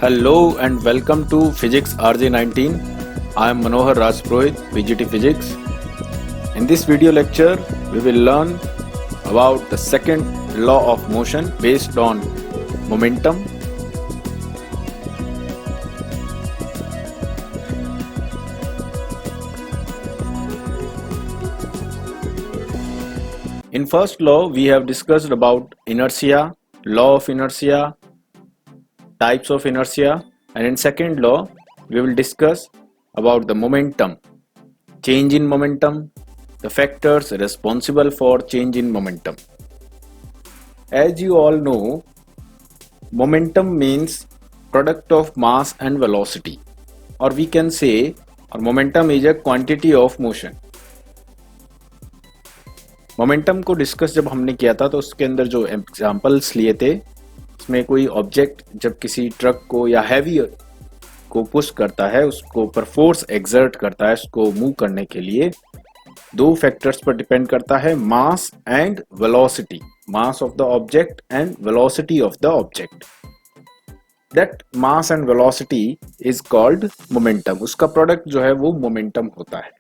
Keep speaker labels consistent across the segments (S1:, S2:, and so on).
S1: Hello and welcome to Physics RJ19. I am Manohar Rajpurohit, PGT Physics. In this video lecture, we will learn about the second law of motion based on momentum. In first law, we have discussed about inertia, law of inertia, types of inertia, and in second law we will discuss about the momentum, change in momentum, the factors responsible for change in momentum. As you all know, momentum means product of mass and velocity, or we can say or momentum is a quantity of motion. Momentum को discuss जब हमने किया था तो उसके अंदर जो examples लिए थे उसमें कोई ऑब्जेक्ट जब किसी ट्रक को या हैवी को पुश करता है, उसको पर फोर्स एक्सर्ट करता है उसको मूव करने के लिए, दो फैक्टर्स पर डिपेंड करता है, mass and velocity, mass of the object and velocity of the object. That mass and velocity is called momentum. उसका प्रोडक्ट जो है वो मोमेंटम होता है.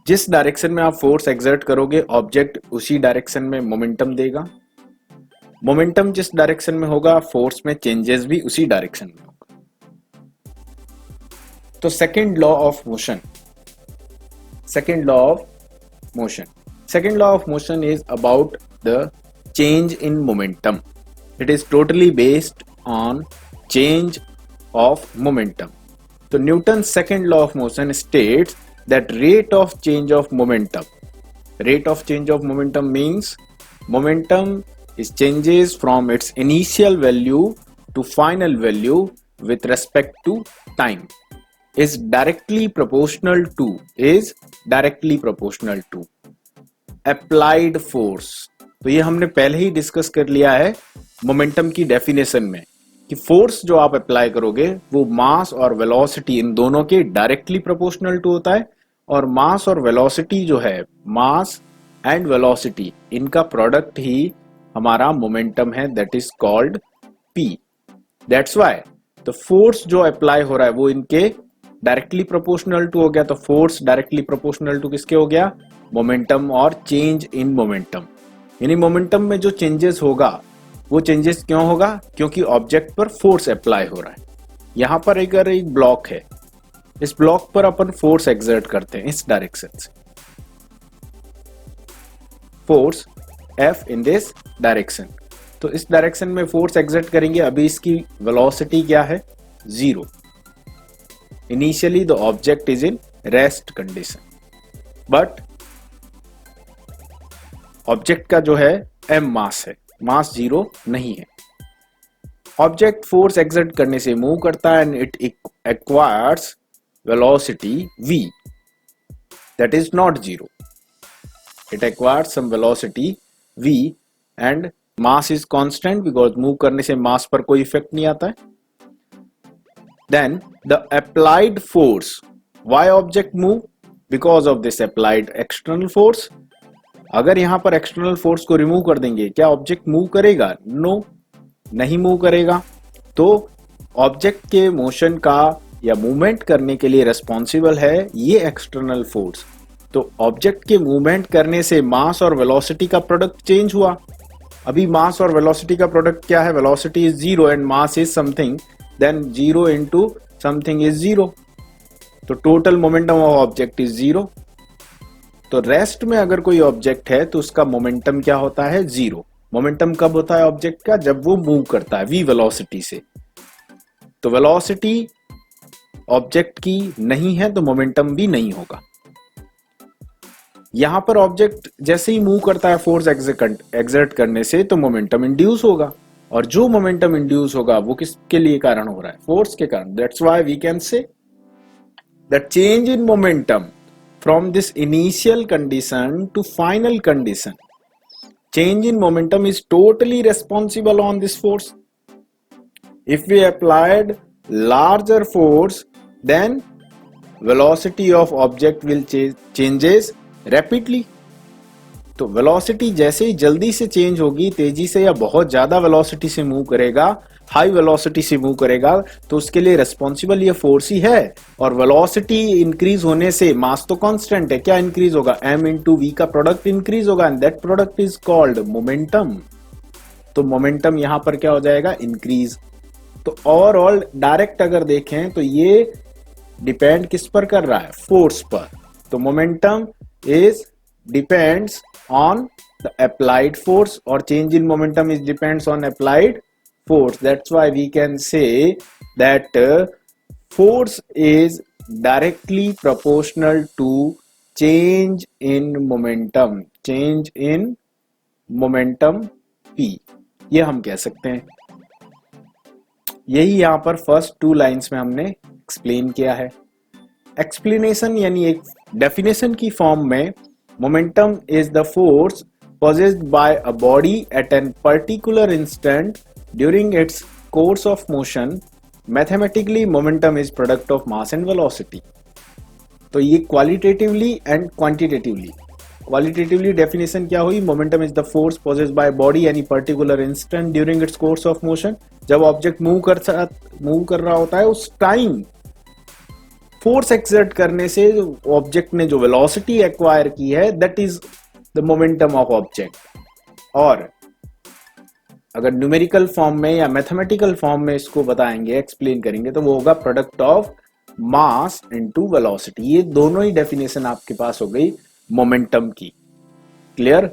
S1: जिस डायरेक्शन में आप फोर्स एक्सर्ट करोगे ऑब्जेक्ट उसी डायरेक्शन में मोमेंटम देगा. मोमेंटम जिस डायरेक्शन में होगा फोर्स में चेंजेस भी उसी डायरेक्शन में होगा. तो second law of motion, second law of motion is about the change in momentum. It is totally based on change of momentum. तो Newton second law of motion states that rate of change of momentum means momentum is changes from its initial value to final value with respect to time, is directly proportional to applied force. तो ये हमने पहले ही discuss कर लिया है momentum की definition में कि फोर्स जो आप अप्लाई करोगे वो मास और वेलोसिटी इन दोनों के डायरेक्टली प्रोपोर्शनल टू होता है. और मास और वेलोसिटी जो है, मास एंड वेलोसिटी, इनका प्रोडक्ट ही हमारा मोमेंटम है, that is called P. That's why तो फोर्स जो अप्लाई हो रहा है वो इनके डायरेक्टली प्रोपोर्शनल टू हो गया. तो फोर्स डायरेक्टली प्रोपोर्शनल टू किसके हो गया? मोमेंटम. और चेंज इन मोमेंटम, यानी मोमेंटम में जो चेंजेस होगा वो चेंजेस क्यों होगा? क्योंकि ऑब्जेक्ट पर फोर्स अप्लाई हो रहा है. यहां पर अगर एक ब्लॉक है, इस ब्लॉक पर अपन फोर्स एक्सर्ट करते हैं इस डायरेक्शन से, force F in this direction. तो इस डायरेक्शन में फोर्स एक्सर्ट करेंगे. अभी इसकी वेलोसिटी क्या है? 0. Initially the object is in rest condition, but object का जो है m मास है, मास 0 नहीं है. ऑब्जेक्ट फोर्स एक्सर्ट करने से मूव करता है and it acquires velocity v that is not 0. It acquires some velocity v and mass is constant because move करने से mass पर कोई इफेक्ट नहीं आता है. Then the applied force, why object move? Because of this applied external force. अगर यहां पर एक्सटर्नल फोर्स को रिमूव कर देंगे, क्या ऑब्जेक्ट मूव करेगा? नो, नहीं मूव करेगा. तो ऑब्जेक्ट के मोशन का या मूवमेंट करने के लिए रिस्पॉन्सिबल है ये एक्सटर्नल फोर्स. तो ऑब्जेक्ट के मूवमेंट करने से मास और वेलोसिटी का प्रोडक्ट चेंज हुआ. अभी मास और वेलोसिटी का प्रोडक्ट क्या है? Velocity is 0 and mass is something, then 0 into something is 0. तो total momentum of object is 0. तो रेस्ट में अगर कोई ऑब्जेक्ट है तो उसका मोमेंटम क्या होता है? 0. मोमेंटम कब होता है ऑब्जेक्ट का? जब वो मूव करता है v वेलोसिटी से. तो वेलोसिटी ऑब्जेक्ट की नहीं है तो मोमेंटम भी नहीं होगा. यहां पर ऑब्जेक्ट जैसे ही मूव करता है फोर्स एक्सर्ट करने से तो मोमेंटम इंड्यूस होगा. और जो मोमेंटम इंड्यूस होगा वो किसके लिए कारण हो रहा है? फोर्स के कारण. That's why we can say that change in momentum from this initial condition to final condition, change in momentum is totally responsible on this force. If we applied larger force, then velocity of object will changes rapidly. तो velocity जैसे ही जल्दी से change होगी, तेजी से या बहुत ज्यादा वेलोसिटी से मूव करेगा, हाई वेलोसिटी से मूव करेगा तो उसके लिए रिस्पॉन्सिबल ये फोर्स ही है, और वेलोसिटी इंक्रीज होने से मास तो कांस्टेंट है, क्या इंक्रीज होगा, m इंटू वी का प्रोडक्ट इंक्रीज होगा, and that product is called momentum. तो मोमेंटम यहां पर क्या हो जाएगा, इंक्रीज। तो ओवरऑल डायरेक्ट अगर देखें तो ये डिपेंड किस पर कर रहा है, फोर्स पर। तो momentum is depends on the applied force, और change in momentum is depends on applied force. That's why we can say that force is directly proportional to change in momentum, change in momentum p, ये हम कह सकते हैं। यही यहां पर first 2 lines में हमने एक्सप्लेन किया है। एक्सप्लेनेशन यानी एक डेफिनेशन की फॉर्म में, momentum is the force possessed by a body at an particular instant during its course of motion. Mathematically, momentum is product of mass and velocity. तो ये qualitatively and quantitatively, qualitatively definition क्या हुई, momentum is the force possessed by body any particular instant during its course of motion. जब object move कर रहा होता है उस टाइम फोर्स एक्सर्ट करने से ऑब्जेक्ट ने जो वेलोसिटी एक्वायर की है, that is the momentum of object. और अगर न्यूमेरिकल फॉर्म में या मैथमेटिकल फॉर्म में इसको बताएंगे, एक्सप्लेन करेंगे, तो वो होगा product of mass into velocity. ये दोनों ही डेफिनेशन आपके पास हो गई मोमेंटम की। क्लियर।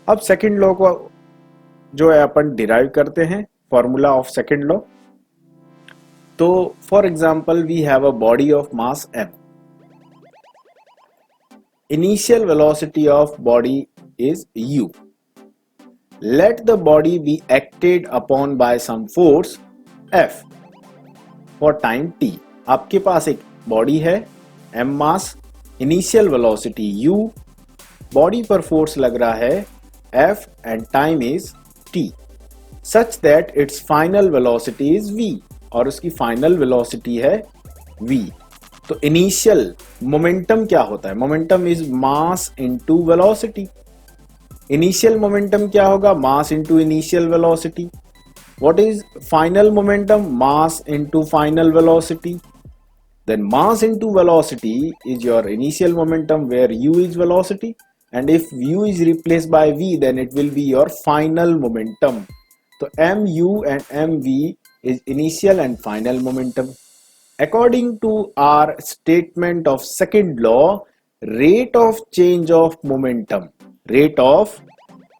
S1: अब सेकंड लॉ को जो है अपन डिराइव करते हैं, फॉर्मूला ऑफ सेकंड लॉ। तो for example we have a body of mass m, initial velocity of body is u. Let the body be acted upon by some force F for time t. आपके पास एक body है m mass, initial velocity u, body पर force लग रहा है F and time is t, such that it's final velocity is v, और उसकी final velocity है v। तो इनिशियल मोमेंटम क्या होता है, momentum is mass into velocity. Initial momentum क्या होगा, mass into initial velocity. What is final momentum, mass into final velocity. Then mass into velocity is your initial momentum where u is velocity, and if u is replaced by v then it will be your final momentum. तो mu and mv is initial and final momentum. According to our statement of second law, rate of change of momentum, rate of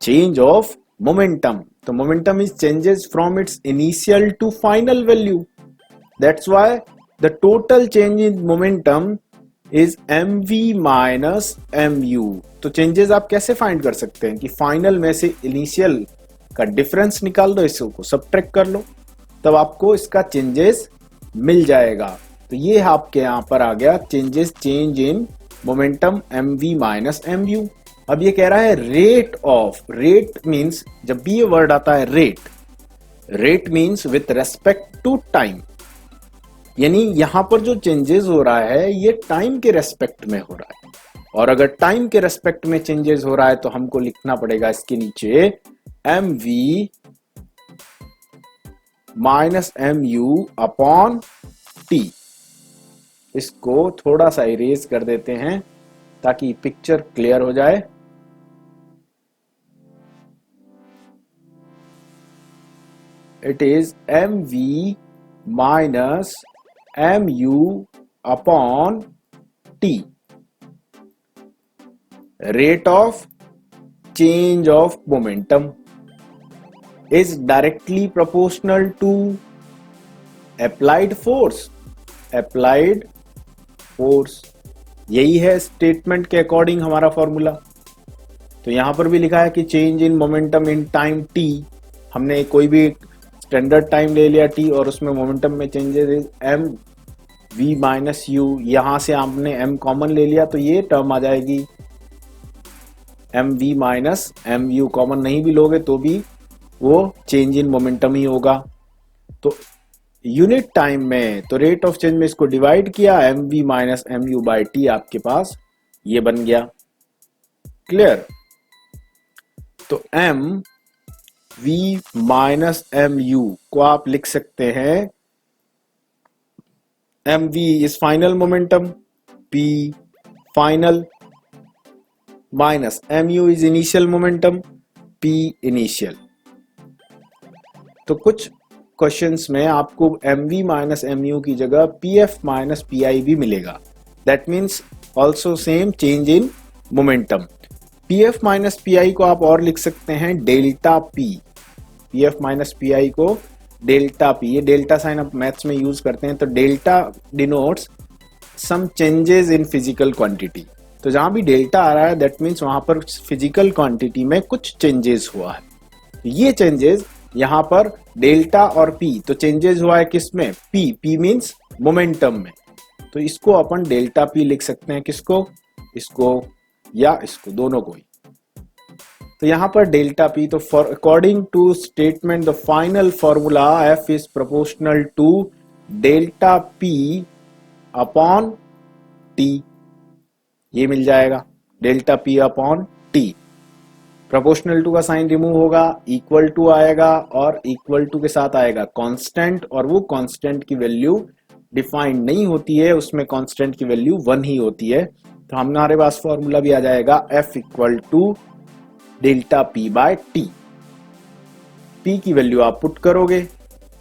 S1: change of momentum. So momentum is changes from its initial to final value. That's why the total change in momentum is mv minus mu. तो changes आप कैसे find कर सकते हैं कि final में से initial का difference निकाल दो, इसको subtract कर लो, तब आपको इसका changes मिल जाएगा। तो ये आपके यहां पर आ गया changes, change in momentum mv minus mu। अब ये कह रहा है रेट ऑफ, रेट मींस जब भी ये वर्ड आता है rate, rate means with respect to time, यानी यहां पर जो चेंजेस हो रहा है ये टाइम के रेस्पेक्ट में हो रहा है। और अगर टाइम के रेस्पेक्ट में चेंजेस हो रहा है तो हमको लिखना पड़ेगा इसके नीचे mv minus mu upon t। इसको थोड़ा सा इरेज कर देते हैं ताकि पिक्चर क्लियर हो जाए। It is mv minus mu upon t, rate of change of momentum is directly proportional to applied force, applied force। यही है स्टेटमेंट के अकॉर्डिंग हमारा फॉर्मूला। तो यहां पर भी लिखा है कि change in momentum in time t, हमने कोई भी स्टैंडर्ड टाइम ले लिया t और उसमें मोमेंटम में changes is m v minus u, यहां से आपने m कॉमन ले लिया तो ये टर्म आ जाएगी m v minus m u। Common नहीं भी लोगे तो भी वो चेंज इन मोमेंटम ही होगा। तो यूनिट टाइम में तो रेट ऑफ चेंज में इसको डिवाइड किया, mv minus mu by t आपके पास ये बन गया। क्लियर। तो m v minus m u को आप लिख सकते हैं mv is final momentum, p final minus mu is initial momentum, p initial. तो कुछ क्वेश्चंस में आपको mv माइनस mu की जगह pf माइनस pi भी मिलेगा। That means also same change in momentum. pf minus pi को आप और लिख सकते हैं delta p, pf minus pi को डेल्टा p, ये डेल्टा साइन आप मैथ्स में यूज करते हैं। तो delta denotes some changes in physical quantity. तो जहां भी डेल्टा आ रहा है दैट मीन्स वहां पर फिजिकल क्वांटिटी में कुछ चेंजेस हुआ है। ये चेंजेस यहाँ पर डेल्टा और p, तो चेंजेस हुआ है किसमें, p मीन्स मोमेंटम में। तो इसको अपन डेल्टा p लिख सकते हैं, किसको, इसको या इसको, दोनों को ही। तो यहाँ पर डेल्टा p, तो for according to statement the final formula f is proportional to delta p upon t, ये मिल जाएगा delta p upon t। Proportional to का साइन रिमूव होगा, इक्वल टू आएगा और इक्वल टू के साथ आएगा कांस्टेंट, और वो कांस्टेंट की वैल्यू डिफाइंड नहीं होती है, उसमें कांस्टेंट की वैल्यू 1 ही होती है। तो हमारे पास फॉर्मूला भी आ जाएगा f equal to delta p by t. p की वैल्यू आप पुट करोगे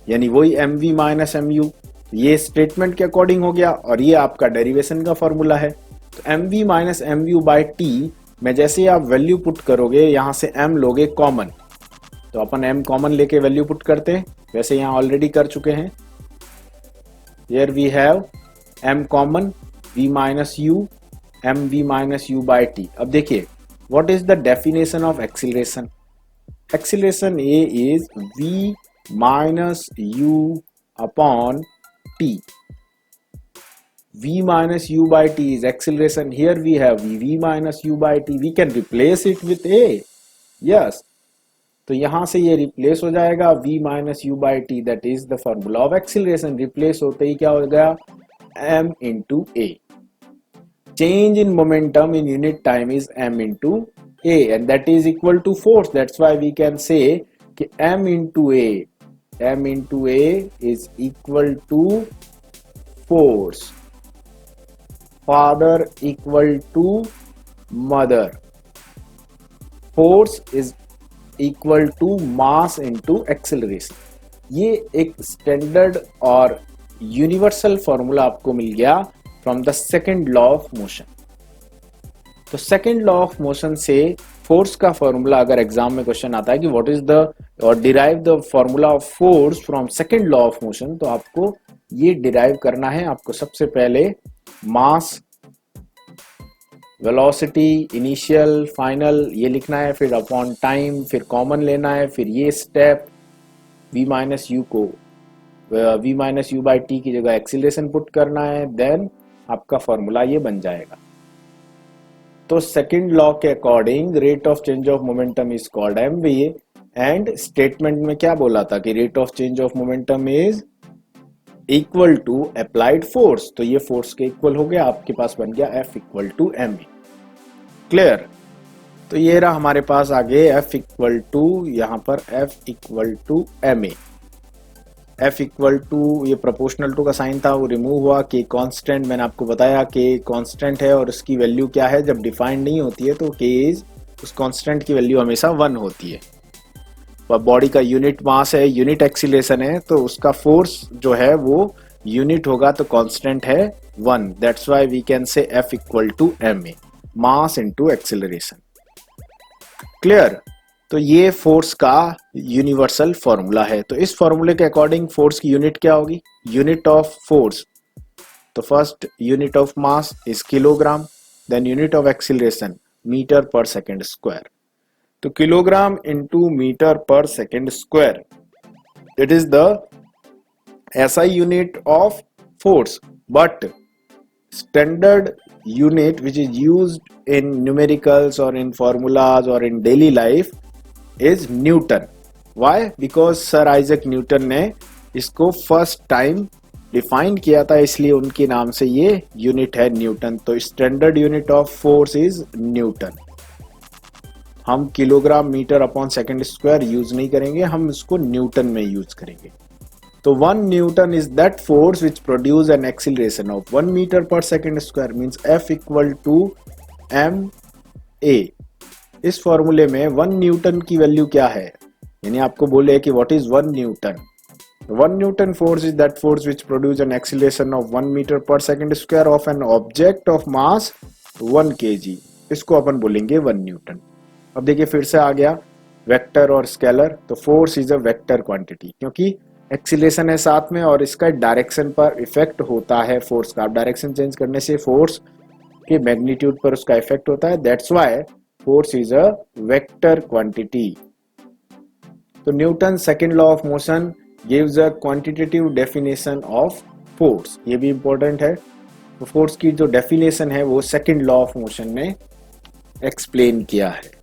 S1: यानी वही mv माइनस mu, ये स्टेटमेंट के अकॉर्डिंग हो गया और ये आपका डेरिवेशन का फॉर्मूला है। तो mv minus mu by t में जैसे आप वैल्यू पुट करोगे, यहां से m लोगे कॉमन, तो अपन m कॉमन लेके वैल्यू पुट करते हैं, वैसे यहां ऑलरेडी कर चुके हैं। Here we have m common, v minus u, mv minus u by t. अब देखिए what is the definition of acceleration? Acceleration A is v minus u upon t. v minus u by t is acceleration. Here we have v minus u by t. We can replace it with a. Yes. तो यहां से ये replace हो जाएगा v minus u by t, that is the formula of acceleration. Replace होते ही क्या हो गया, m into a. Change in momentum in unit time is m into a, and that is equal to force. That's why we can say कि m into a is equal to force. Father equal to mother. Force is equal to mass into acceleration. ये एक standard और universal formula आपको मिल गया from the second law of motion. तो second law of motion से force का formula अगर exam में क्वेश्चन आता है कि व्हाट इज द और derive the formula of force from second law of motion, तो आपको ये डिराइव करना है। आपको सबसे पहले मास, वेलोसिटी, इनिशियल, फाइनल ये लिखना है, फिर अपॉन टाइम, फिर कॉमन लेना है, फिर ये स्टेप v माइनस यू को v minus you by T की जगह एक्सीलरेशन पुट करना है, देन आपका फॉर्मूला ये बन जाएगा। तो सेकंड लॉ के according rate of change of momentum is called mv, and statement में क्या बोला था कि rate of change of momentum is equal to applied force, तो ये फोर्स के इक्वल हो गया, आपके पास बन गया F equal to mv। Clear? तो ये रहा हमारे पास आगे F इक्वल टू, यहाँ पर F equal to ma। F equal to, ये प्रोपोर्शनल टू का साइन था वो रिमूव हुआ, k कांस्टेंट, मैंने आपको बताया k कांस्टेंट है और उसकी वैल्यू क्या है, जब डिफाइंड नहीं होती है तो k इज, उस कांस्टेंट की वैल्यू हमेशा 1 होती है। बॉडी का यूनिट मास है, यूनिट एक्सीलरेशन है, तो उसका फोर्स जो है वो यूनिट होगा, तो कांस्टेंट है 1। That's why we can say F equal to ma, mass into acceleration. Clear? तो ये फोर्स का यूनिवर्सल फॉर्मूला है। तो इस फॉर्मूले के अकॉर्डिंग फोर्स की यूनिट क्या होगी, यूनिट ऑफ फोर्स, तो first unit of mass is kilogram, then unit of acceleration metre per second square. तो kilogram into metre per second square, it is the SI unit of force, but standard unit which is used in numericals or in formulas or in daily life is Newton. Why? Because Sir Isaac Newton ने इसको first time define किया था, इसलिए उनके नाम से ये unit है न्यूटन। तो standard unit of force is Newton. हम kilogram metre upon second square use नहीं करेंगे, हम इसको न्यूटन में यूज करेंगे। तो 1 Newton is that force which produce an acceleration of 1 metre per second square, means F equal to M A. इस फॉर्मूले में 1 न्यूटन की वैल्यू क्या है, यानी आपको बोले कि what is 1 Newton. 1 Newton force is that force which produce an acceleration of 1 metre per second square of an object of mass 1 kg। इसको अपन बोलेंगे 1 न्यूटन। अब देखिए फिर से आ गया वेक्टर और स्केलर, तो force is a vector quantity, क्योंकि एक्सीलरेशन है साथ में और इसका डायरेक्शन पर इफेक्ट होता है फोर्स का। डायरेक्शन चेंज करने से फोर्स के मैग्नीट्यूड पर उसका इफेक्ट होता है, that's why force is a vector quantity. तो Newton second law of motion gives a quantitative definition of force, ये भी इंपॉर्टेंट है। तो फोर्स की जो डेफिनेशन है वो सेकंड लॉ ऑफ मोशन ने एक्सप्लेन किया है।